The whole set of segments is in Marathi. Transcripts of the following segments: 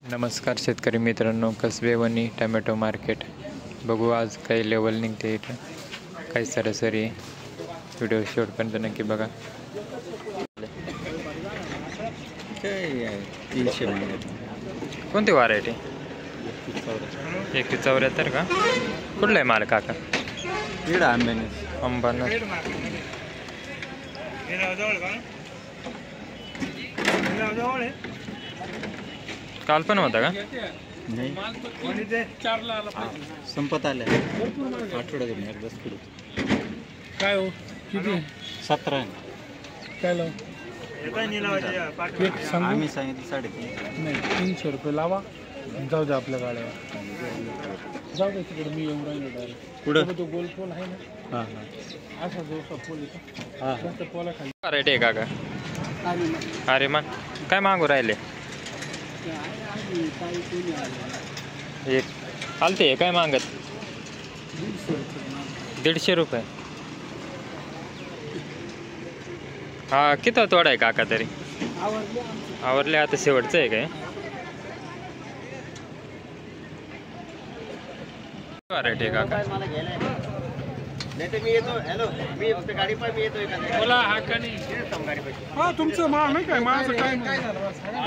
नमस्कार शेतकरी मित्रांनो, कसबे वनी टोमॅटो मार्केट बघू आज काही लेवल निघते इथं, काही सरासरी व्हिडिओ शेवटपर्यंत नक्की बघा. कोणती व्हरायटी? 174 का? कुठला आहे माल काका? अंबाना. काल पण होता का? संपत आले आठवड्यात बस किलो काय हो किती 17 काय लाव आम्ही सांगितलं 3.5 नाही 300 रुपये लावा. जाऊ द्या आपल्या गाड्यावर, जाऊ दे तिकडे. मी येऊन राहिलो डायरेक्ट. कुठं तो गोल पोल आहे ना, हां हां असा जो पोल येतो हां त्या पोला खाली. व्हरायटी आहे काका? अरे मग काय मागू राहिले? एक आलते काय मागत? 150 रुपये. हा किती तोडा आहे काका तरी? आवरले आता शेवटचं आहे काय? व्हरायटी आहे काका? तुमचं माल नाही काय? माझं काय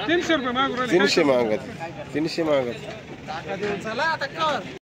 300 रुपये मागू राहिले. 300 मागत